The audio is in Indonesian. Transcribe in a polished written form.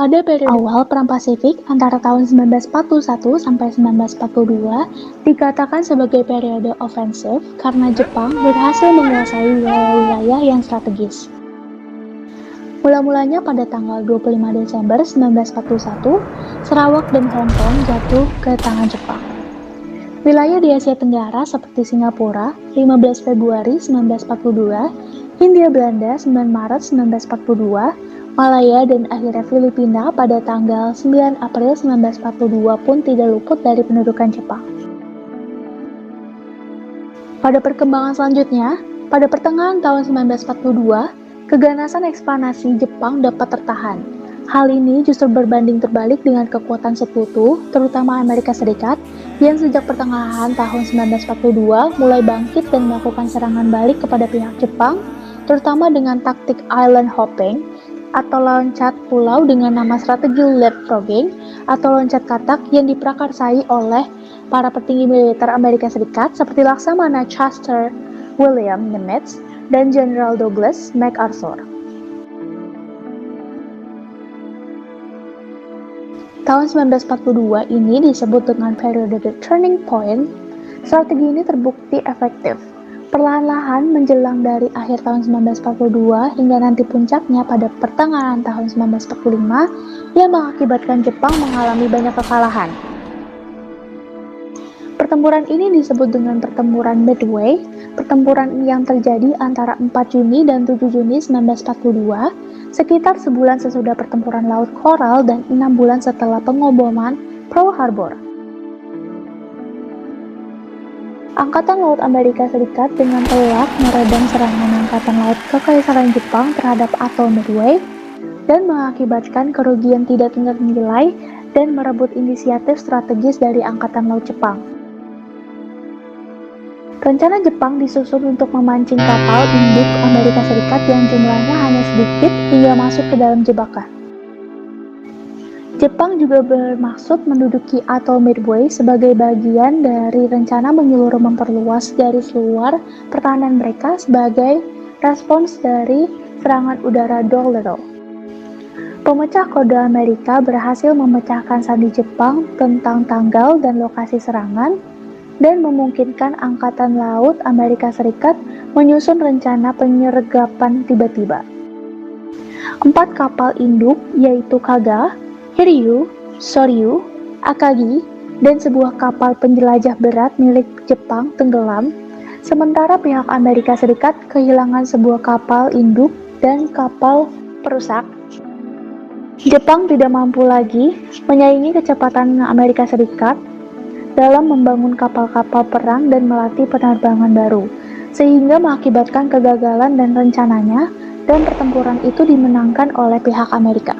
Pada periode awal Perang Pasifik antara tahun 1941 sampai 1942 dikatakan sebagai periode ofensif karena Jepang berhasil menguasai wilayah-wilayah yang strategis. Mula-mulanya pada tanggal 25 Desember 1941, Sarawak dan Hong Kong jatuh ke tangan Jepang. Wilayah di Asia Tenggara seperti Singapura 15 Februari 1942, Hindia Belanda 9 Maret 1942, Malaya dan akhirnya Filipina pada tanggal 9 April 1942 pun tidak luput dari pendudukan Jepang. Pada perkembangan selanjutnya, pada pertengahan tahun 1942, keganasan ekspansi Jepang dapat tertahan. Hal ini justru berbanding terbalik dengan kekuatan sekutu, terutama Amerika Serikat, yang sejak pertengahan tahun 1942 mulai bangkit dan melakukan serangan balik kepada pihak Jepang, terutama dengan taktik island hopping, atau loncat pulau dengan nama strategi leapfrogging, atau loncat katak yang diprakarsai oleh para petinggi militer Amerika Serikat seperti Laksamana Chester William Nimitz dan Jenderal Douglas MacArthur. Tahun 1942 ini disebut dengan periode The Turning Point. Strategi ini terbukti efektif. Perlahan-lahan menjelang dari akhir tahun 1942 hingga nanti puncaknya pada pertengahan tahun 1945 yang mengakibatkan Jepang mengalami banyak kekalahan. Pertempuran ini disebut dengan Pertempuran Midway. Pertempuran yang terjadi antara 4 Juni dan 7 Juni 1942, sekitar sebulan sesudah pertempuran Laut Coral dan 6 bulan setelah pengoboman Pearl Harbor. Angkatan Laut Amerika Serikat dengan telak meredam serangan Angkatan Laut Kekaisaran Jepang terhadap atol Midway dan mengakibatkan kerugian tidak ternilai dan merebut inisiatif strategis dari Angkatan Laut Jepang. Rencana Jepang disusun untuk memancing kapal induk Amerika Serikat yang jumlahnya hanya sedikit hingga masuk ke dalam jebakan. Jepang juga bermaksud menduduki atol Midway sebagai bagian dari rencana menyeluruh memperluas garis luar pertahanan mereka sebagai respons dari serangan udara Doolittle. Pemecah kode Amerika berhasil memecahkan sandi Jepang tentang tanggal dan lokasi serangan dan memungkinkan Angkatan Laut Amerika Serikat menyusun rencana penyergapan tiba-tiba. 4 kapal induk yaitu Kaga, Hiryu, Soryu, Akagi, dan sebuah kapal penjelajah berat milik Jepang tenggelam, sementara pihak Amerika Serikat kehilangan sebuah kapal induk dan kapal perusak. Jepang tidak mampu lagi menyaingi kecepatan Amerika Serikat dalam membangun kapal-kapal perang dan melatih penerbangan baru, sehingga mengakibatkan kegagalan dan rencananya, dan pertempuran itu dimenangkan oleh pihak Amerika.